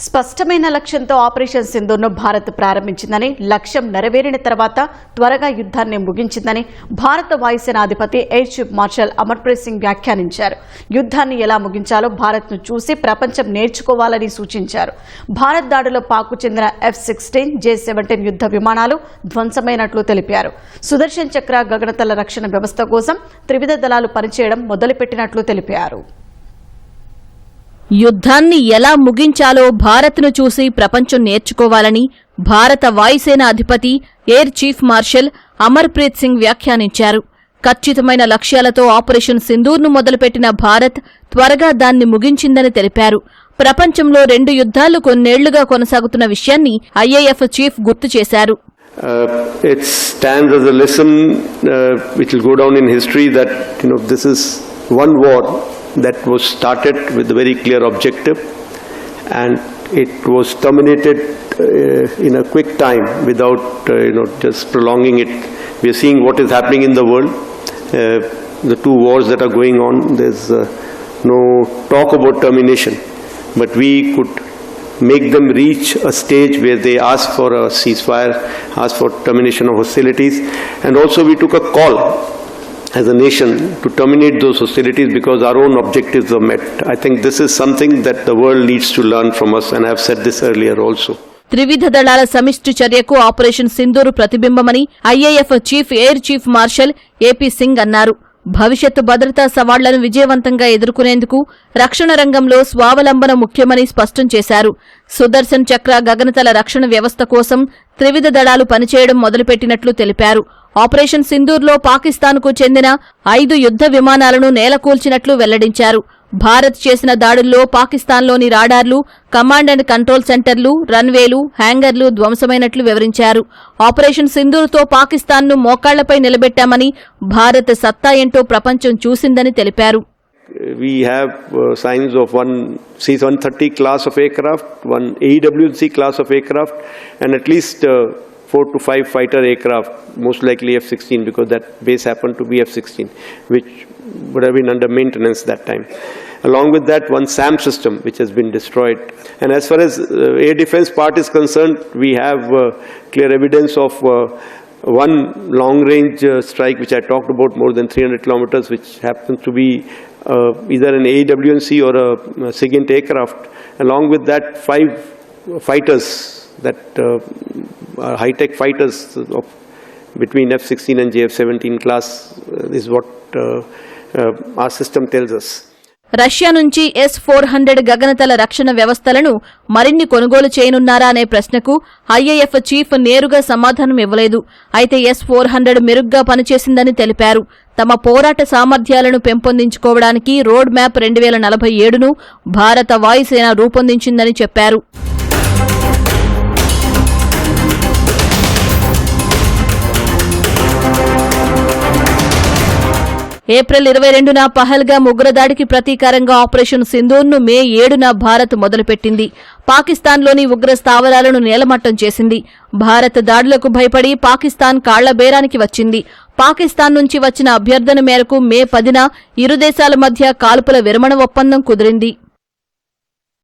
స్పష్టమైన లక్ష్యంతో ఆపరేషన్ సింధూర్ను భారత్ ప్రారంభించిందని, లక్ష్యం నెరవేరిన తర్వాత త్వరగా యుద్ధాన్ని ముగించిందని భారత వాయుసేన అధిపతి air chief martial Amarpreet Singh వ్యాఖ్యానించారు. యుద్ధాన్ని ఎలా ముగించాలో భారత్ను చూసి ప్రపంచం నేర్చుకోవాలని సూచించారు. భారత్ దాడిలో పాక్కు చెందిన F-16, J-17 యుద్ధ విమానాలు ధ్వంసమైనట్లు తెలిపారు. సుదర్శన్ చక్ర గగనతల రక్షణ వ్యవస్థ కోసం త్రివిధ దళాలు పనిచేయడం మొదలుపెట్టినట్లు తెలిపారు. యుద్ధాన్ని ఎలా ముగించాలో భారత్ను చూసి ప్రపంచం నేర్చుకోవాలని భారత వాయుసేన అధిపతి air chief martial Amarpreet Singh వ్యాఖ్యానించారు. ఖచ్చితమైన లక్ష్యాలతో ఆపరేషన్ సింధూర్ను మొదలుపెట్టిన భారత్ త్వరగా దాన్ని ముగించిందని తెలిపారు. ప్రపంచంలో 2 యుద్ధాలు కొన్నేళ్లుగా కొనసాగుతున్న విషయాన్ని IAF చీఫ్ గుర్తు చేశారు. It stands as a lesson which will go down in history that this is one war that was started with a very clear objective, and it was terminated in a quick time without just prolonging it. We are seeing what is happening in the world, the 2 wars that are going on. There's no talk about termination, but we could make them reach a stage where they ask for a ceasefire, ask for termination of hostilities, and also we took a call as a nation to terminate those hostilities because our own objectives were met. I think this is something that the world needs to learn from us, and I have said this earlier also. త్రివిధ దళాల సమిష్టి చర్యకు operation Sindoor ప్రతిబింబమని IAF chief air chief marshal AP Singh అన్నారు. భవిష్యత్తు భద్రతా సవాళ్లను విజయవంతంగా ఎదుర్కొనేందుకు రక్షణ రంగంలో స్వావలంబన ముఖ్యమని స్పష్టం చేశారు. సుదర్శన్ చక్ర గగనతల రక్షణ వ్యవస్థ కోసం త్రివిధ దళాలు పనిచేయడం మొదలుపెట్టినట్లు తెలిపారు. ఆపరేషన్ సింధూర్లో పాకిస్తాన్కు చెందిన 5 యుద్ధ విమానాలను నేలకూల్చినట్లు వెల్లడించారు. భారత్ చేసిన దాడుల్లో పాకిస్తాన్లోని రాడార్లు, కమాండ్ అండ్ కంట్రోల్ సెంటర్లు, రన్వేలు, హ్యాంగర్లు ధ్వంసమైనట్లు వివరించారు. ఆపరేషన్ సింధూర్తో పాకిస్తాన్ను మోకాళ్లపై నిలబెట్టామని, భారత్ సత్తా ఏంటో ప్రపంచం చూసిందని తెలిపారు. We have signs of one C-130 class of aircraft, one AWC class of aircraft, and at least 4 to 5 fighter aircraft, most likely F-16 because that base happened to be F-16, which would have been under maintenance that time. Along with that, one SAM system which has been destroyed. And as far as air defense part is concerned, we have clear evidence of one long-range strike which I talked about, more than 300 kilometers, which happens to be either an AWNC or a SIGINT aircraft. Along with that, 5 fighters that are high-tech fighters of between F-16 and JF-17 class is what our system tells us. Russia నుంచి S-400 గగనతల రక్షణ వ్యవస్థలను మరిన్ని కొనుగోలు చేయనున్నారా అనే ప్రశ్నకు IAF chief నేరుగా సమాధానం ఇవ్వలేదు. అయితే S-400 మెరుగ్గా పనిచేసిందని తెలిపారు. తమ పోరాట సామర్థ్యాలను పెంపొందించుకోవడానికి రోడ్ మ్యాప్ 2047ను భారత వాయుసేన రూపొందించిందని చెప్పారు. ఏప్రిల్ 22న పహల్గాం ఉగ్రదాడికి ప్రతీకారంగా ఆపరేషన్ సింధూర్ను మే 7న భారత్ మొదలుపెట్టింది. పాకిస్తాన్లోని ఉగ్ర స్థావరాలను నేలమట్టం చేసింది. భారత్ దాడులకు భయపడి పాకిస్తాన్ కాళ్లబేరానికి వచ్చింది. పాకిస్తాన్ నుంచి వచ్చిన అభ్యర్థన మేరకు మే 10న ఇరు దేశాల మధ్య కాల్పుల విరమణ ఒప్పందం కుదిరింది.